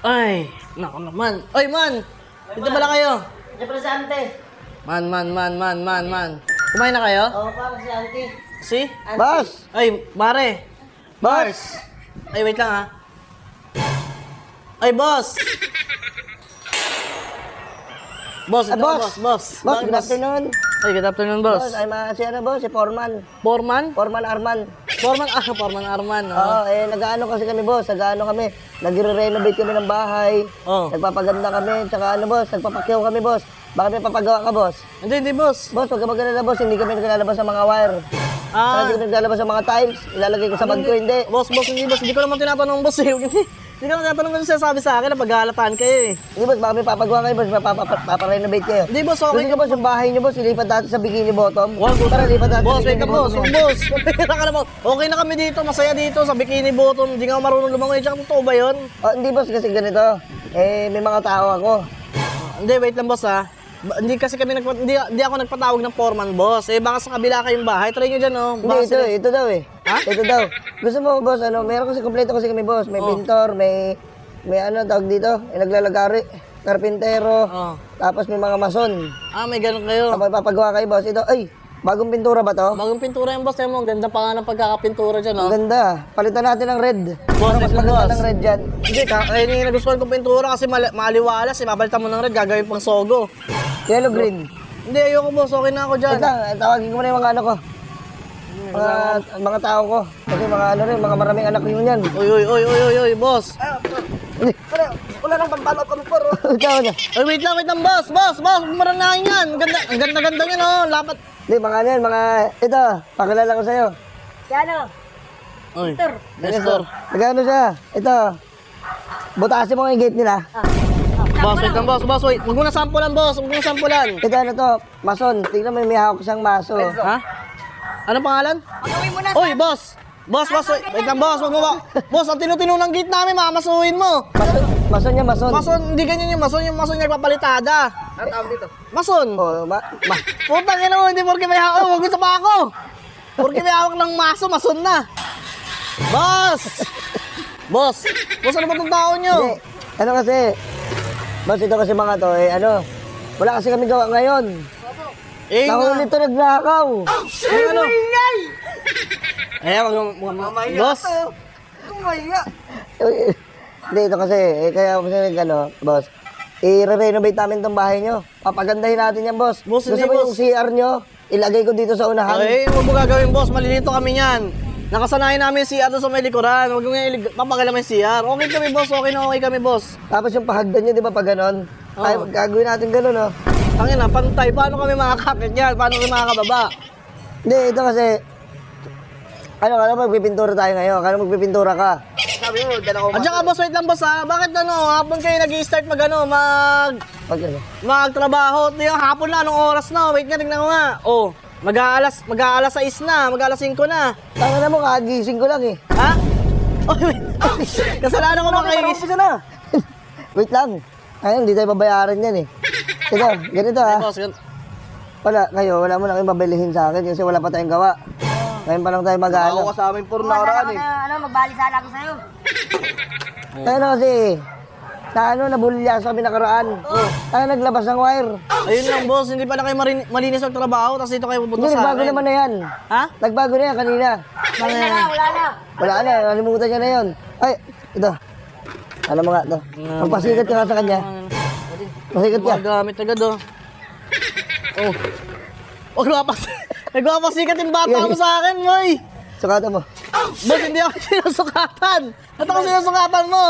Ay, nako naman. Oy, man! Dito pala kayo. Diyan pala si Ante. Man. Kumain na kayo? Oo, parang si Ante. Si? Boss! Ay, pare. Boss! Ay, wait lang ha. Ay, boss! Boss, ito boss. boss. Boss, good afternoon. Ay, good afternoon, boss. Boss, si ano boss, si Foreman. Foreman? Foreman Arman. Foreman Arman. Oo, nag-ano kasi kami boss, nagre-renovate kami ng bahay. Oh. Nagpapaganda kami, tsaka ano boss, nagpapakyaw kami boss. Baka may papagawa ka boss. Hindi, boss. Boss, huwag ka mag-alala boss, hindi kami naglalabas sa mga wire. Saka hindi kami naglalabas sa mga tiles, ilalagay ko sa bag ko, hindi. Boss, hindi ko naman tinatanong, boss eh. Hindi ko naman tinatanong kung sinasabi sa akin na paghahalataan kayo eh. Hindi boss, baka may papagawa kayo boss, paparenovate kayo. Hindi, boss, okay. Gusto nyo boss, yung bahay nyo boss, ilipat dati sa Bikini Bottom. Wag, Para lipat dati boss, sa wait Bikini ka, boss. Bottom. Boss, pagpira ka na, boss. Okay na kami dito, masaya dito sa Bikini Bottom. Hindi nga ako marunong lumangoy. Tsaka totoo ba yun? Oh, hindi boss, kasi ganito. May mga tao ako. Hindi, wait lang, boss ha. Hindi kasi kami hindi ako nagpatawag ng foreman, boss. Eh, baka sa kabila kayong bahay. Try nyo dyan, oh. Hindi, ito daw eh. Ha? Ito daw. Gusto mo boss, meron kasi kompleto kasi kami boss. May pintor, may ano tawag dito, naglalagari, karpintero, tapos may mga mason. Ah, may ganun kayo. Kapag papagawa kayo boss, ito, ay, bagong pintura ba to? Bagong pintura yung boss. Eh, mo, ang ganda pa nga ng pagkakapintura dyan, oh. Ang ganda. Palitan natin ng red. Boss, Mas ito, maganda boss. ng red dyan. Hindi, kaya yung nagustuhan kong pintura kasi maliwalas. Eh, mapalitan mo ng red, gagawin pang sogo. Yellow green. Hindi, ayoko, boss. Okay na ako dyan. Ito lang, tawagin ko muna yung mga ano ko. Mga tao ko. Kasi mga ano rin, mga maraming anak yun yan. Uy, boss. Wala nang pagbalot kami po. Ikaw niya. Ay, wait lang, boss. Boss, maranahin yan. Ang ganda niyan, oh. Lapat. Hindi, mga ano yan, ito, pakilala ko sa'yo. Si ano? Uy, Nestor. Nagano siya? Ito. Butasin mo nga yung gate nila. Boss, wait lang, boss. Wait. Huwag mo na sampulan, boss. Huwag mo na sampulan. Ito ano to, mason. Tingnan mo may hawak siyang maso. Ha? Anong pangalan? Pagawin mo na. Uy, boss. Boss, wait lang, boss. Huwag mo ba? Boss, ang tinutino ng gate namin, mamasuhin mo. Mason niya, mason. Mason, hindi ganyan yung mason yung nagpapalitada. Ano tawag dito? Mason. Oh, Putang ina mo, hindi porke may hawak. Huwag gusto pa ako. Porke may hawak ng mason na. Boss! Boss, ano ba itong tao nyo? Hindi. Ano kasi? Boss, ito kasi mga to, wala kasi kami gawa ngayon. Eh, Nahuli to nagnakaw. ano? Eh, boss. Hindi, ito kasi, kaya kasi boss, i-renovate namin tong bahay nyo. Papagandahin natin yan, boss. Boss, Gusto hindi, mo yung boss. CR nyo? Ilagay ko dito sa unahan. Okay, huwag mo gagawin, boss. Malilito kami niyan. Nakasanayan namin yung CR doon sa may likuran. Huwag mo nga papakailan yung CR. Okay kami, boss. Okay kami, boss. Tapos yung pahagdan nyo, di ba, pag ganon? Ay, gagawin natin ganon, oh. Tangin na, pantay. Paano kami makakakit yan? Paano kami makakababa? Hindi, ito kasi, magpipintura tayo ngayon. Magpipintura ka. Sabi mo, dala ko. At saka, boss, wait lang, boss, ha? Bakit hapon kayo nag-i-start magtrabaho? Ito yung hapon na, anong oras na? Wait nga, tingnan ko nga. Oh, mag-aalas 6 na, mag-aalas 5 na. Tanga na mo, kagising ko lang eh. Ha? Oh, wait. Kasalanan ko makagising. na. Wait lang. Ayun, hindi tayo babayaran yan eh. Ito, ganito ha. Boss, Wala mo na kayong babalihin sa akin kasi wala pa tayong gawa. Ngayon pa lang tayo mag-ano. ako sa amin puro nakaraan eh. Magbalisala ako sa'yo. Ayun kasi, nabulya sa kami nakaraan. Tayo naglabas ng wire. Ayun lang, boss. Hindi pala kayo malinis ang trabaho, tapos dito kayo pupunta Hindi, sa nagbago akin. naman na yan. Ha? Nagbago na yan kanina. Wala na. Wala na, nalimutan niya na yun. Ay, ito. Alam mo nga ito. Magpasikat ka nga sa kanya. Pasikat ka. Magamit agad, oh. Oh. Nagpapasikat yung bata mo sa akin, boy. Sukatan mo. Boss, hindi ako sinusukatan. Ito ako sinusukatan mo.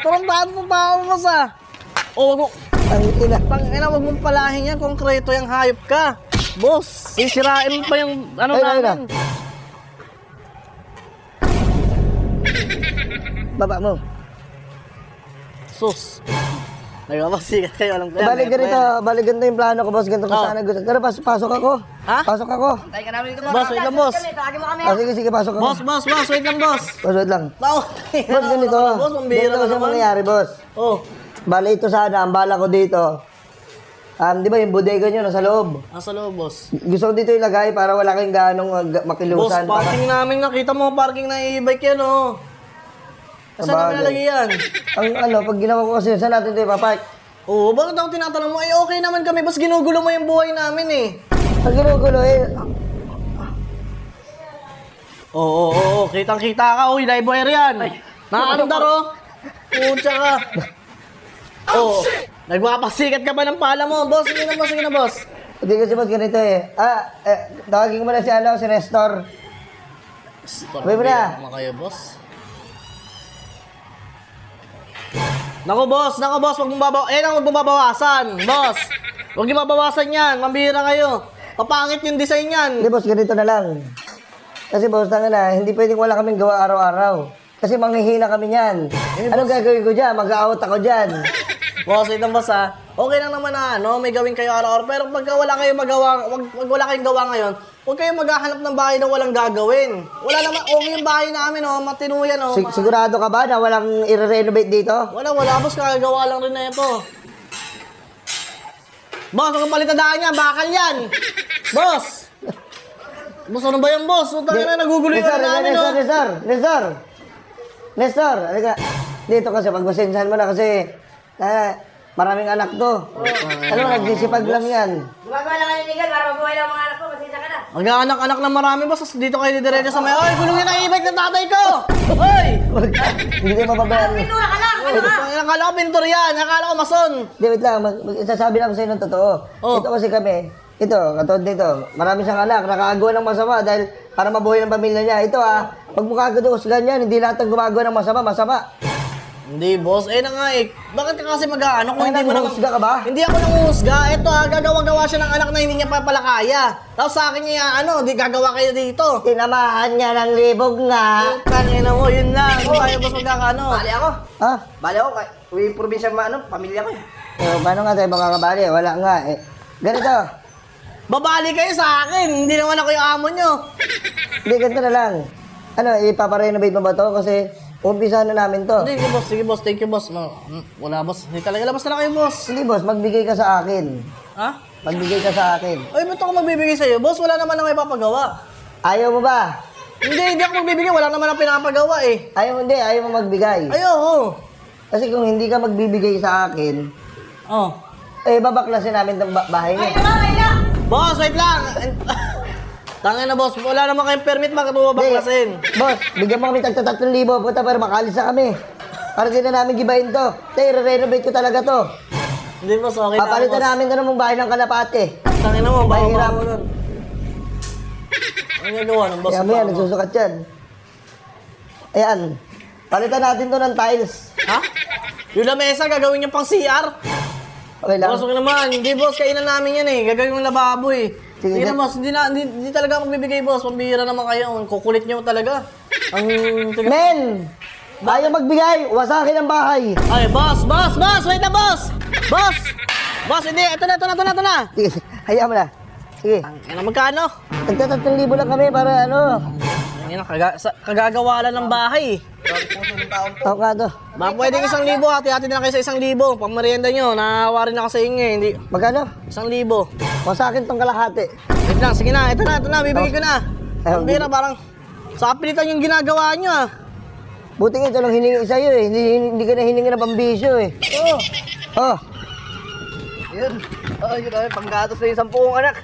Tarantado ng tao mo sa. Oh, wag mo. Ang ina. Tangina, wag mong palahin yan. Konkreto yung hayop ka. Boss, sisirain mo pa yung ano Ayun namin. Baba mo. Sus. Nagpapasikat kayo, alam ko yan. Balik ganito yung plano ko, boss. Ganito ko sana gusto. Pero pasok ako. Ha? Pasok ako. Tayo ka namin dito. Boss, wait lang, boss. Tawagin mo kami. Sige, pasok ako. Boss, wait lang, boss. Boss, wait lang. Tao. Boss, ganito. Boss, ang bihira Ganito na kasi naman. mangyayari, boss. Oh, Bale, ito sana, ang bala ko dito. Di ba yung bodega nyo nasa loob? nasa loob, boss. Gusto ko dito ilagay para wala kayong ganong Boss, makilusan. parking namin, nakita mo, parking na i-bike yan, oh. Saan namin nalagay yan? Ang ano, pag ginawa ko kasi, saan natin ito ipapark? Oo, bakit ako tinatanong mo? Eh, okay naman kami. Bas ginugulo mo yung buhay namin eh. Ang ginugulo eh. Oo. Kitang-kita ka. Uy, live wire yan. Nakaandar oh. Pucha ka. Oo. Nagpapasikat ka ba ng pala mo? Boss, sige na, boss. Hindi kasi boss, ganito eh. Tawagin mo na si ano, si Nestor. Uy mo na. Ano kayo, boss? Nako, boss. Huwag mong babawasan. Boss, huwag yung babawasan yan. Mambihira kayo. Papangit yung design yan. Hindi boss, ganito na lang. Kasi boss, tanga na, hindi pwedeng wala kaming gawa araw-araw. Kasi manghihina kami niyan. Anong gagawin ko dyan? Mag-out ako dyan. Boss, ito boss ha. Okay lang naman na may gawin kayo araw-araw. Pero pagka wala kayong magawa, wag wala kayong gawa ngayon, huwag kayong maghahanap ng bahay na walang gagawin. Wala naman, okay yung bahay namin matinuyan Sigurado ka ba na walang i-renovate dito? Wala, boss, kagagawa lang rin na ito. Boss, ang palitadaan niya, bakal yan. Boss, ano ba yan, boss? Utang na, nagugulo yung namin, Nestor, halika. Dito kasi, pagpasensahan mo na kasi, maraming anak to. Alam mo, nagsisipag lang yan. Gumagawa lang kayo nigan para mabuhay lang mga anak ko. Masisa ka na. Mag-anak-anak ng marami, boss. Tapos dito kayo didiretso sa may, oy, gulungin ang e-bike ng tatay ko! Oy! Hindi kayo mababayan. Pintura ka lang. Akala ko pintor yan, akala ko mason. Hindi, wait lang. Sasabi lang sa'yo ng totoo. Oh. Ito kasi kami, katulad dito, marami siyang anak, nakagawa ng masama dahil para mabuhay ng pamilya niya. Ito pag mukha ka doon, ganyan, hindi lahat ng gumagawa ng masama. Hindi, boss. Na nga eh. Bakit ka kasi mag-ano kung hindi mo naman... Husga ka ba? Hindi ako nanguhusga. Ito gagawa-gawa siya ng anak na hindi niya pala kaya. Tapos sa akin niya, di gagawa kayo dito. Tinamahan niya ng libog nga. Tangina mo, yun lang. Kung tayo boss magkakano. Bali ako. Ha? Bali ako. Uwi, probinsya pamilya ko. Paano nga tayo makakabali? Wala nga eh. Ganito. Babali kayo sa akin. Hindi naman ako yung amo nyo. Hindi, ganito na lang. Ipaparenovate mo ba to? Kasi umpisa na namin to. Hindi, boss. Sige, boss. Thank you, boss. Wala, boss. Hindi talaga. Labas na lang kayo, boss. Hindi, boss. Magbigay ka sa akin. Ha? Magbigay ka sa akin. Ay, ba't ako magbibigay sa'yo? Boss, wala naman na may papagawa. Ayaw mo ba? Hindi ako magbibigay. Wala naman ang pinapagawa eh. Ayaw mo magbigay. Ayoko. Kasi kung hindi ka magbibigay sa akin, babaklasin namin itong bahay niya. Boss, wait lang. Tangin na, boss. Wala naman kayong permit baklasin. Boss, bigyan mo kami tagta 3,000. Puta, pero makalis na kami. Para din na namin gibahin to. Re-renovate ko talaga to. Hindi, boss. Okay na, Papalitan boss. namin to ng bahay ng kalapate. Tangin na mo. Mahirap. Bawa nun. Ano gagawa ng boss? Kaya mo yan, nagsusukat yan. Ayan. Palitan natin to ng tiles. Ha? Yung lamesa, gagawin niyo pang CR? Okay lang. Boss, okay naman. Hindi, boss. Kainan namin yan eh. Gagawin yung lababo eh. Sige, Hindi na, boss. Hindi talaga ako magbibigay, boss. Pambihira naman kayo. Ang kukulit niyo talaga. Men! Ayaw magbigay! Wasakin ang bahay! Ay, boss! Wait na, boss! Boss, hindi. Ito na. Sige, hayaan mo na. Sige. Ano, magkano? Tagta 3,000 lang kami para Yan, kagagawa lang ng bahay. Tawag nga to. Baka pwedeng 1,000. Hati-hati na kayo sa 1,000. Pang merienda nyo. Nawarin na ako sa inyo eh. Hindi. Magkano? 1,000. Wasakin tong kalahati. Wait lang, sige na. Ito na. Bibigay ko na. Ang bira, parang sa pilitan yung ginagawa nyo ah. Buti nga ito lang hiningi sa'yo eh. Hindi ka na hiningi ng pambisyo eh. Oh. Yun. Yun ay panggatos na yung 10 anak.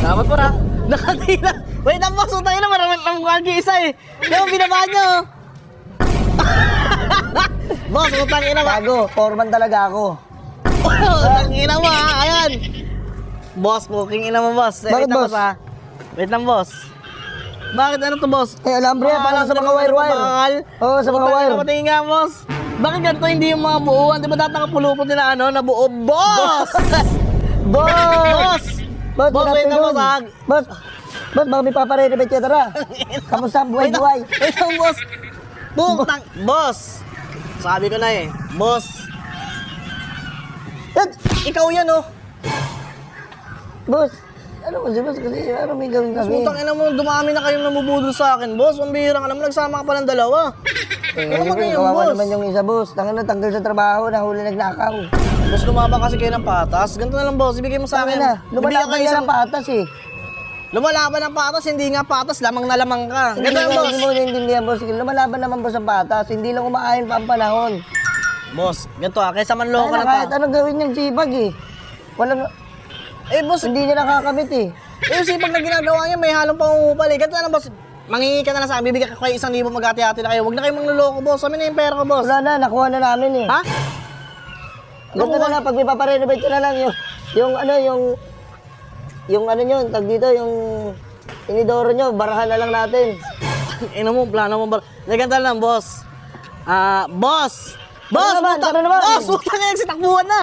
Dapat pa na. Nakatila. Wait lang, boss. Utangin na. Maraming lang isa eh. Di mo binaba nyo. Boss, utangin na. Bago, foreman talaga ako. Utangin na mo ha. Ayan. Boss, booking ina mo, boss. Bakit, Wait lang, boss? ha. Wait lang, boss. Bakit ano to, boss? Alambre yan, para sa mga wire-wire. Oo, sa mga wire. Patingin nga, boss. Bakit ganito hindi yung mga buuan? Di ba dati nakapulupot nila na buo? Boss! Boss! Boss, wait na, boss, ha. Boss, baka may paparenovate ka, tara. Kamusta ang buhay-buhay? Wait lang, boss. Boss! Sabi ko na eh. Boss. Ikaw yan, oh. Boss, ano kasi boss, kasi may gawin kami. Sutang ina mo, dumami na kayong namubudol sa akin, boss. Pambihira ka naman, nagsama ka pa ng dalawa. Ano ba ganyan, kawawa boss? naman yung isa, boss. Tanggal sa trabaho, nahuli nagnakaw. Boss, lumaba kasi kayo ng patas. Ganito na lang, boss. Ibigay mo sa akin. Lumalaban Bibigyan ka ng patas eh. Lumalaban ng patas, hindi nga patas, lamang na lamang ka. Hindi Ganun, boss. mo naiintindihan, boss. Lumalaban naman, boss, ang patas. Hindi lang umaayon pa ang panahon. Boss, ganito kaysa manloko Kaya na kahit ta. anong gawin niyang sipag eh. Walang, Eh, boss, hindi niya nakakabit eh. yung sipag na ginagawa niya, may halong pangungupal eh. Ganito na, boss. Mangingi ka na lang sa akin, bibigyan ka kayo 1,000, mag-ati-ati na kayo. Huwag na kayong mangluloko, boss. Amin na yung pera ko, boss. Wala na, nakuha na namin eh. Ha? Ganito na lang, pag may paparenovate ka na lang, yung ano nyo, tag dito, yung inidoro nyo, barahan na lang natin. Ino mo, plano mo ba? Ganito lang, boss. Boss! Boss! Tara naman, puta- tara naman. Boss! Huwag na nga, sitakbuhan na!